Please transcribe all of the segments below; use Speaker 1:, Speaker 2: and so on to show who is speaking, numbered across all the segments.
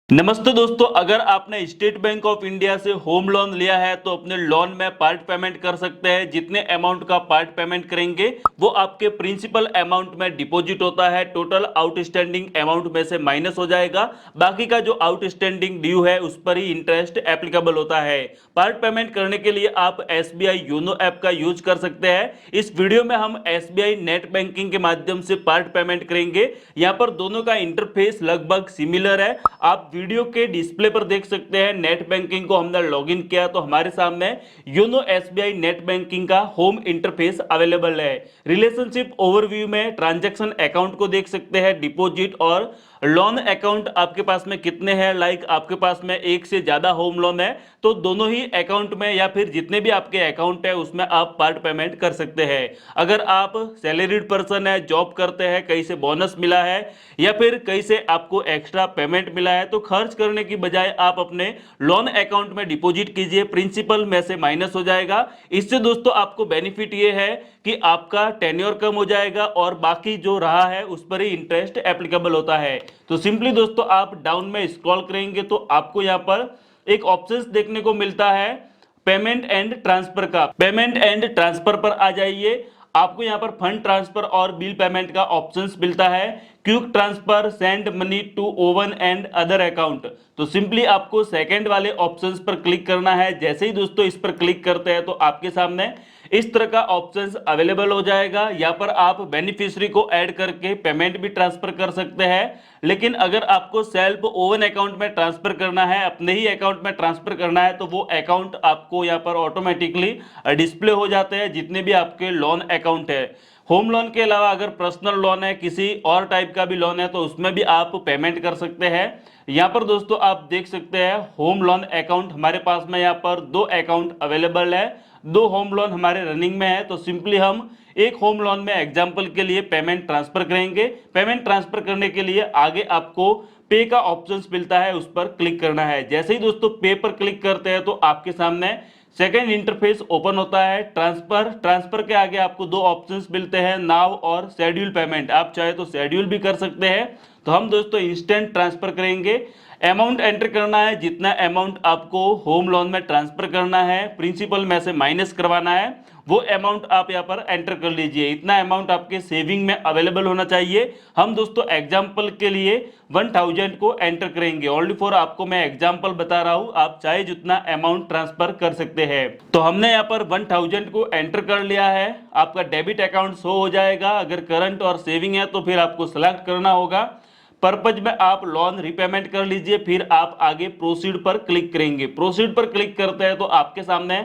Speaker 1: नमस्ते दोस्तों, अगर आपने स्टेट बैंक ऑफ इंडिया से होम लोन लिया है तो अपने लोन में पार्ट पेमेंट कर सकते हैं। जितने अमाउंट का पार्ट पेमेंट करेंगे वो आपके प्रिंसिपल अमाउंट में डिपॉजिट होता है। टोटल आउटस्टैंडिंग अमाउंट में से माइनस हो जाएगा। बाकी का जो आउटस्टैंडिंग ड्यू है उस पर ही इंटरेस्ट एप्लीकेबल होता है। पार्ट पेमेंट करने के लिए आप SBI योनो ऐप का यूज कर सकते हैं। इस वीडियो में हम SBI नेट बैंकिंग के माध्यम से पार्ट पेमेंट करेंगे। यहाँ पर दोनों का इंटरफेस लगभग सिमिलर है। आप वीडियो के डिस्प्ले पर देख सकते हैं। नेट बैंकिंग को हमने लॉगिन किया तो हमारे सामने योनो SBI नेट बैंकिंग का होम इंटरफेस अवेलेबल है। रिलेशनशिप ओवरव्यू में ट्रांजैक्शन अकाउंट को देख सकते हैं, डिपॉजिट और लोन अकाउंट आपके पास में कितने हैं। लाइक आपके पास में एक से ज्यादा होम लोन है तो दोनों ही अकाउंट में या फिर जितने भी आपके अकाउंट है उसमें आप पार्ट पेमेंट कर सकते हैं। अगर आप सैलरीड पर्सन है, जॉब करते हैं, कहीं से बोनस मिला है या फिर कहीं से आपको एक्स्ट्रा पेमेंट मिला है तो खर्च करने की बजाय आप अपने लोन अकाउंट में डिपॉजिट कीजिए, प्रिंसिपल में से माइनस हो जाएगा। इससे दोस्तों आपको बेनिफिट ये है कि आपका टेन्योर कम हो जाएगा और बाकी जो रहा है उस पर ही इंटरेस्ट एप्लीकेबल होता है। तो सिंपली दोस्तों आप डाउन में स्क्रॉल करेंगे तो आपको यहां पर एक ऑप्शंस देखने को मिलता है पेमेंट एंड ट्रांसफर का। पेमेंट एंड ट्रांसफर पर आ जाइए। आपको यहां पर फंड ट्रांसफर और बिल पेमेंट का ऑप्शंस मिलता है। Quick transfer, send money to own and other account. तो सिंपली आपको सेकंड वाले ऑप्शंस पर क्लिक करना है। जैसे ही दोस्तों इस पर क्लिक करते हैं तो आपके सामने इस तरह का ऑप्शंस अवेलेबल हो जाएगा। यहाँ पर आप बेनिफिशियरी को ऐड करके पेमेंट भी ट्रांसफर कर सकते हैं। लेकिन अगर आपको सेल्फ ओवन अकाउंट में ट्रांसफर करना है, अपने ही अकाउंट में ट्रांसफर करना है तो वो अकाउंट आपको यहाँ पर ऑटोमेटिकली डिस्प्ले हो जाते हैं जितने भी आपके लोन अकाउंट है। होम लोन के अलावा अगर पर्सनल लोन है, किसी और टाइप का भी लोन है तो उसमें भी आप पेमेंट कर सकते हैं। यहाँ पर दोस्तों आप देख सकते हैं होम लोन अकाउंट हमारे पास में यहाँ पर 2 अकाउंट अवेलेबल है। 2 होम लोन हमारे रनिंग में है तो सिंपली हम एक होम लोन में एग्जांपल के लिए पेमेंट ट्रांसफर करेंगे। पेमेंट ट्रांसफर करने के लिए आगे आपको पे का ऑप्शन मिलता है, उस पर क्लिक करना है। जैसे ही दोस्तों पे पर क्लिक करते हैं तो आपके सामने सेकेंड इंटरफेस ओपन होता है। ट्रांसफर के आगे आपको 2 ऑप्शंस मिलते हैं, नाउ और शेड्यूल पेमेंट। आप चाहे तो शेड्यूल भी कर सकते हैं। तो हम दोस्तों इंस्टेंट ट्रांसफर करेंगे। अमाउंट एंटर करना है, जितना अमाउंट आपको होम लोन में ट्रांसफर करना है, प्रिंसिपल में से माइनस करवाना है, वो अमाउंट आप यहाँ पर एंटर कर लीजिए। इतना अमाउंट आपके सेविंग में अवेलेबल होना चाहिए। हम दोस्तों एग्जांपल के लिए 1000 को एंटर करेंगे। ओनली फॉर आपको मैं एग्जांपल बता रहा हूँ, आप चाहे जितना अमाउंट ट्रांसफर कर सकते हैं। तो हमने यहाँ पर 1000 को एंटर कर लिया है। आपका डेबिट अकाउंट शो हो जाएगा। अगर करंट और सेविंग है तो फिर आपको सेलेक्ट करना होगा। पर्पज में आप लोन रिपेमेंट कर लीजिए, फिर आप आगे प्रोसीड पर क्लिक करेंगे। प्रोसीड पर क्लिक करते हैं तो आपके सामने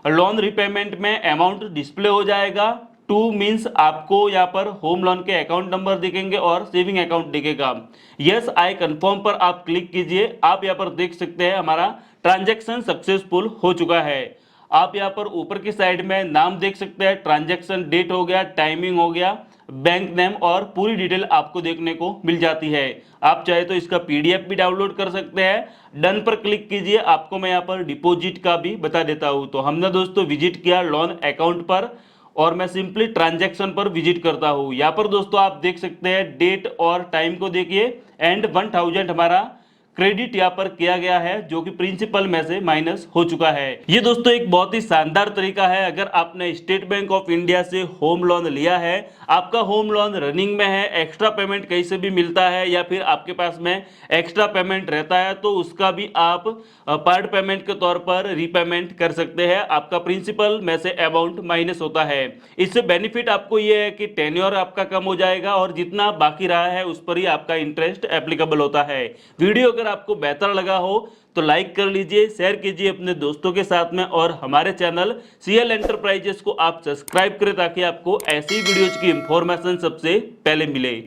Speaker 1: लोन रिपेमेंट में अमाउंट डिस्प्ले हो जाएगा। टू मीन्स आपको यहाँ पर होम लोन के अकाउंट नंबर दिखेंगे और सेविंग अकाउंट दिखेगा। यस आई कंफर्म पर आप क्लिक कीजिए। आप यहाँ पर देख सकते हैं हमारा ट्रांजैक्शन सक्सेसफुल हो चुका है। आप यहाँ पर ऊपर की साइड में नाम देख सकते हैं, ट्रांजैक्शन डेट हो गया, टाइमिंग हो गया, बैंक नेम और पूरी डिटेल आपको देखने को मिल जाती है। आप चाहे तो इसका PDF भी डाउनलोड कर सकते हैं। डन पर क्लिक कीजिए। आपको मैं यहाँ पर डिपॉजिट का भी बता देता हूँ। तो हमने दोस्तों विजिट किया लोन अकाउंट पर और मैं सिंपली ट्रांजैक्शन पर विजिट करता हूँ। यहाँ पर दोस्तों आप देख सकते हैं डेट और टाइम को देखिए एंड 1000 हमारा क्रेडिट यहाँ पर किया गया है जो कि प्रिंसिपल में से माइनस हो चुका है। ये दोस्तों एक बहुत ही शानदार तरीका है। अगर आपने स्टेट बैंक ऑफ इंडिया से होम लोन लिया है, आपका होम लोन रनिंग में है, एक्स्ट्रा पेमेंट कहीं से भी मिलता है या फिर आपके पास में एक्स्ट्रा पेमेंट रहता है तो उसका भी आप पार्ट पेमेंट के तौर पर रीपेमेंट कर सकते हैं। आपका प्रिंसिपल में से अमाउंट माइनस होता है। इससे बेनिफिट आपको ये है कि टेन्योर आपका कम हो जाएगा और जितना बाकी रहा है उस पर ही आपका इंटरेस्ट एप्लीकेबल होता है। वीडियो अगर आपको बेहतर लगा हो तो लाइक कर लीजिए, शेयर कीजिए अपने दोस्तों के साथ में और हमारे चैनल CL एंटरप्राइजेस को आप सब्सक्राइब करें ताकि आपको ऐसी वीडियोज की इंफॉर्मेशन सबसे पहले मिले।